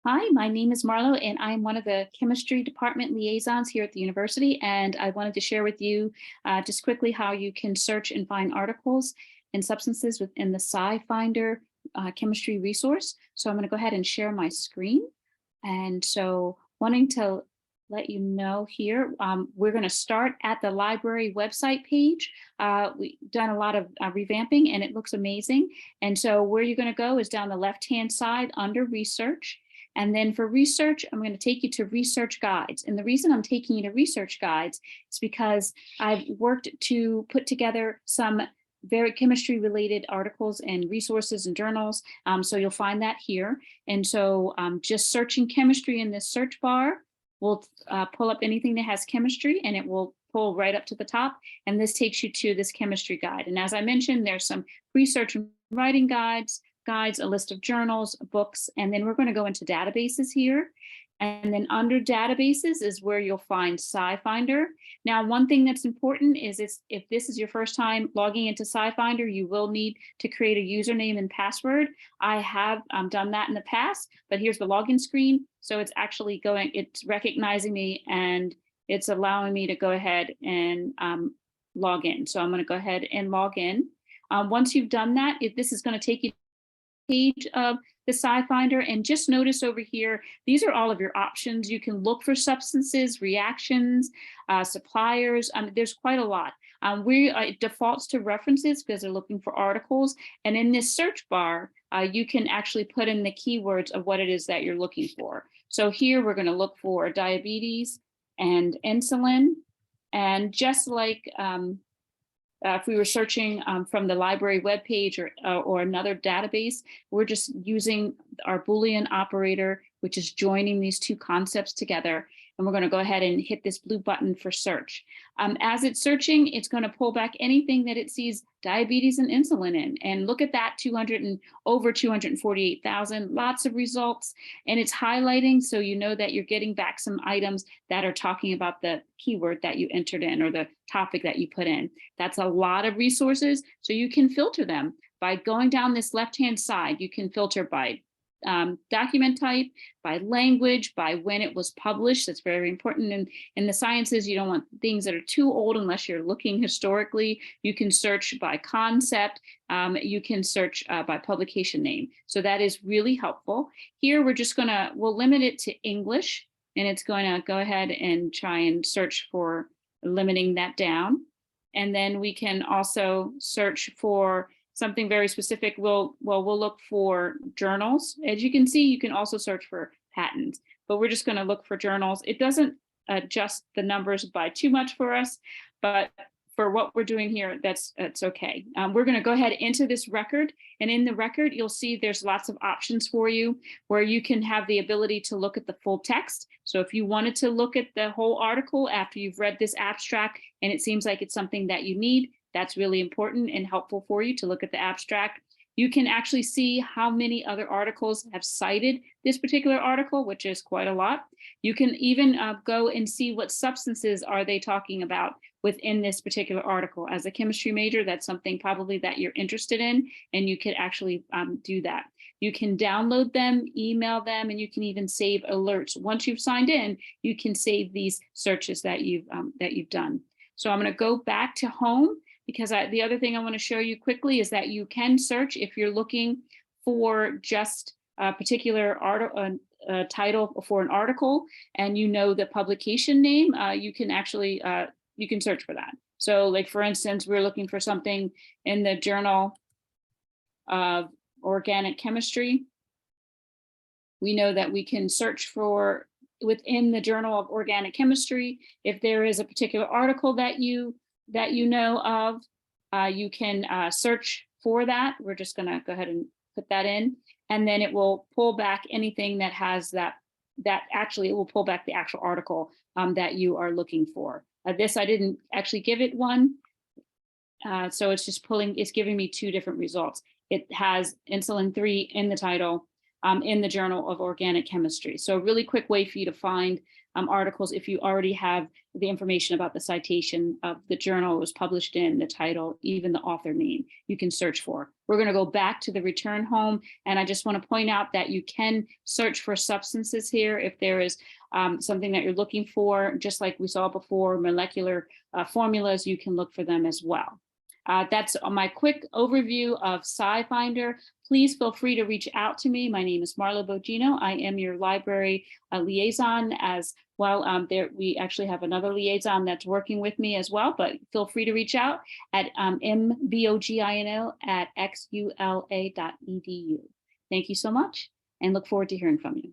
Hi, my name is Marlowe, and I'm one of the chemistry department liaisons here at the university. And I wanted to share with you just quickly how you can search and find articles and substances within the SciFinder chemistry resource. So I'm going to go ahead and share my screen. And so wanting to let you know here, we're going to start at the library website page. We've done a lot of revamping and it looks amazing. And so where you're going to go is down the left-hand side under research. And then for research, I'm going to take you to research guides. And the reason I'm taking you to research guides is because I've worked to put together some very chemistry related articles and resources and journals. So you'll find that here. And so just searching chemistry in this search bar will pull up anything that has chemistry, and it will pull right up to the top. And this takes you to this chemistry guide. And as I mentioned, there's some research and writing guides, a list of journals, books, and then we're going to go into databases here. And then under databases is where you'll find SciFinder. Now, one thing that's important is if this is your first time logging into SciFinder, you will need to create a username and password. I have done that in the past, but here's the login screen. So it's actually it's recognizing me and it's allowing me to go ahead and log in. So I'm going to go ahead and log in. Once you've done that, this is going to take you page of the SciFinder, and just notice over here, these are all of your options. You can look for substances, reactions, suppliers. There's quite a lot. It defaults to references because they're looking for articles. And in this search bar, you can actually put in the keywords of what it is that you're looking for. So here we're going to look for diabetes and insulin. And just like if we were searching from the library webpage or another database, we're just using our Boolean operator, which is joining these two concepts together. And we're going to go ahead and hit this blue button for search. As it's searching, it's going to pull back anything that it sees diabetes and insulin in. And look at that, over 248,000, lots of results. And it's highlighting, so you know that you're getting back some items that are talking about the keyword that you entered in or the topic that you put in. That's a lot of resources, so you can filter them by going down this left-hand side. You can filter by document type, by language, by when it was published. That's very important. And in the sciences, you don't want things that are too old unless you're looking historically. You can search by concept. You can search by publication name. So that is really helpful. Here, we'll limit it to English, and it's going to go ahead and try and search for limiting that down. And then we can also search for something very specific. We'll look for journals. As you can see, you can also search for patents, but we're just going to look for journals. It doesn't adjust the numbers by too much for us, but for what we're doing here, that's okay. We're going to go ahead into this record, and in the record, you'll see there's lots of options for you where you can have the ability to look at the full text. So if you wanted to look at the whole article after you've read this abstract and it seems like it's something that you need, that's really important and helpful for you to look at the abstract. You can actually see how many other articles have cited this particular article, which is quite a lot. You can even go and see what substances are they talking about within this particular article. As a chemistry major, that's something probably that you're interested in, and you could actually do that. You can download them, email them, and you can even save alerts. Once you've signed in, you can save these searches that you've done. So I'm going to go back to home, because the other thing I want to show you quickly is that you can search if you're looking for just a particular title for an article and you know the publication name, you can actually you can search for that. So like, for instance, we're looking for something in the Journal of Organic Chemistry. We know that we can search for within the Journal of Organic Chemistry. If there is a particular article that you know of, you can search for that. We're just going to go ahead and put that in, and then it will pull back anything that has that actually it will pull back the actual article that you are looking for. This, I didn't actually give it one, so it's just giving me two different results. It has insulin 3 in the title, in the Journal of Organic Chemistry. So a really quick way for you to find articles if you already have the information about the citation of the journal it was published in, the title, even the author name you can search for. We're going to go back to the return home, and I just want to point out that you can search for substances here if there is something that you're looking for, just like we saw before, molecular formulas, you can look for them as well. That's my quick overview of SciFinder. Please feel free to reach out to me. My name is Marlowe Bogino. I am your library liaison as well. We actually have another liaison that's working with me as well, but feel free to reach out at mbogino@xula.edu. Thank you so much and look forward to hearing from you.